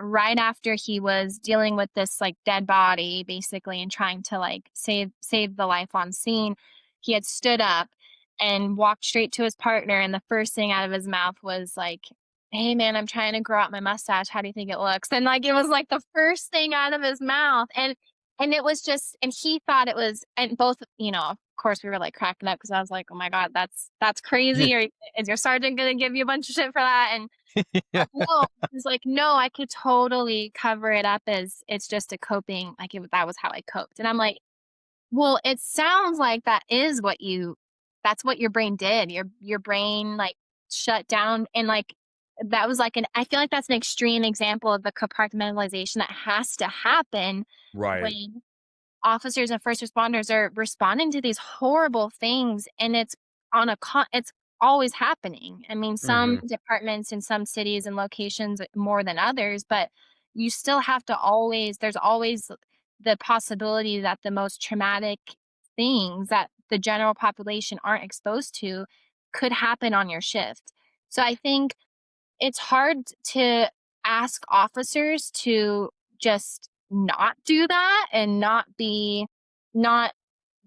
right after he was dealing with this like dead body basically and trying to like save the life on scene, he had stood up and walked straight to his partner, and the first thing out of his mouth was like, "Hey man, I'm trying to grow out my mustache. How do you think it looks?" And like it was like the first thing out of his mouth. And it was just, and he thought it was, and both, of course we were like cracking up because I was like, "Oh my God, that's Yeah. crazy. Is your sergeant gonna give you a bunch of shit for that?" And Yeah. no, he's like, "No, I could totally cover it up as it's just a coping, like, that was how I coped." And I'm like, "Well, it sounds like that's what your brain did. Your brain, like, shut down, and, like, that was, like, an I feel like that's an extreme example of the compartmentalization that has to happen Right. when officers and first responders are responding to these horrible things, and it's always happening. I mean, some Mhm. departments in some cities and locations more than others, but you still have to always there's always the possibility that the most traumatic things that the general population aren't exposed to could happen on your shift. So I think it's hard to ask officers to just not do that and not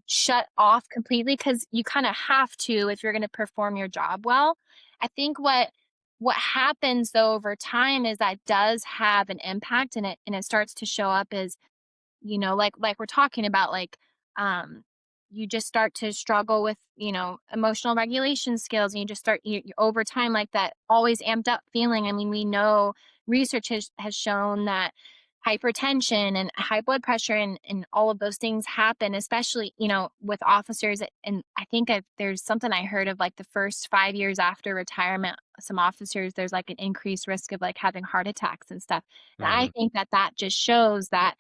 shut off completely, because you kind of have to if you're going to perform your job well. I think what happens though over time is that does have an impact, and it starts to show up as, like we're talking about, like, um, you just start to struggle with, emotional regulation skills, and you just over time, like that always amped up feeling. I mean, we know research has shown that hypertension and high blood pressure and all of those things happen, especially, with officers. And I think there's something I heard of, like, the first 5 years after retirement, some officers, there's like an increased risk of like having heart attacks and stuff. And I Mhm. think that just shows that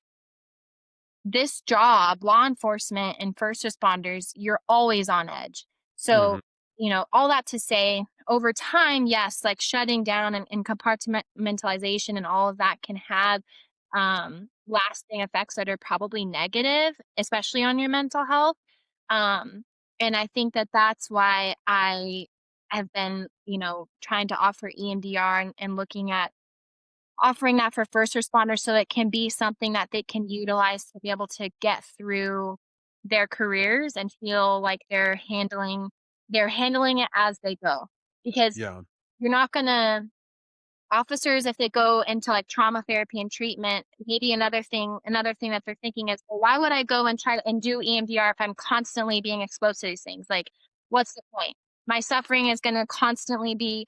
this job, law enforcement and first responders, you're always on edge. So, Mhm. all that to say, over time, yes, like shutting down and compartmentalization and all of that can have lasting effects that are probably negative, especially on your mental health. Um, and I think that that's why I have been, trying to offer EMDR and looking at offering that for first responders so it can be something that they can utilize to be able to get through their careers and feel like they're handling it as they go. Because Yeah. you're not gonna officers, if they go into like trauma therapy and treatment, maybe another thing that they're thinking is, well, why would I go and try to and do EMDR if I'm constantly being exposed to these things? Like, what's the point? My suffering is gonna constantly be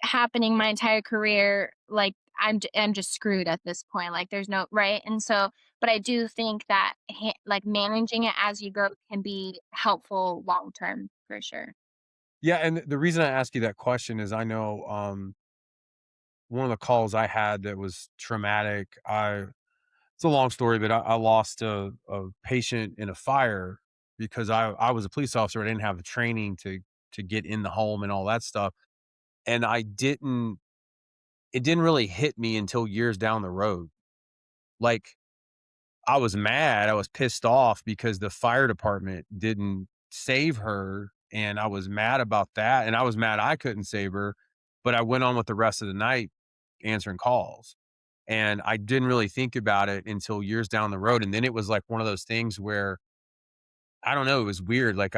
happening my entire career. Like, I'm just screwed at this point. Like, there's no right. And so, but I do think that like managing it as you go can be helpful long term for sure. Yeah, and the reason I ask you that question is I know, one of the calls I had that was traumatic, it's a long story, but I lost a patient in a fire because I was a police officer. I didn't have the training to get in the home and all that stuff, and it didn't really hit me until years down the road. Like, I was mad, I was pissed off because the fire department didn't save her, and I was mad about that, and I was mad I couldn't save her, but I went on with the rest of the night answering calls, and I didn't really think about it until years down the road, and then it was like one of those things where, I don't know, it was weird, like,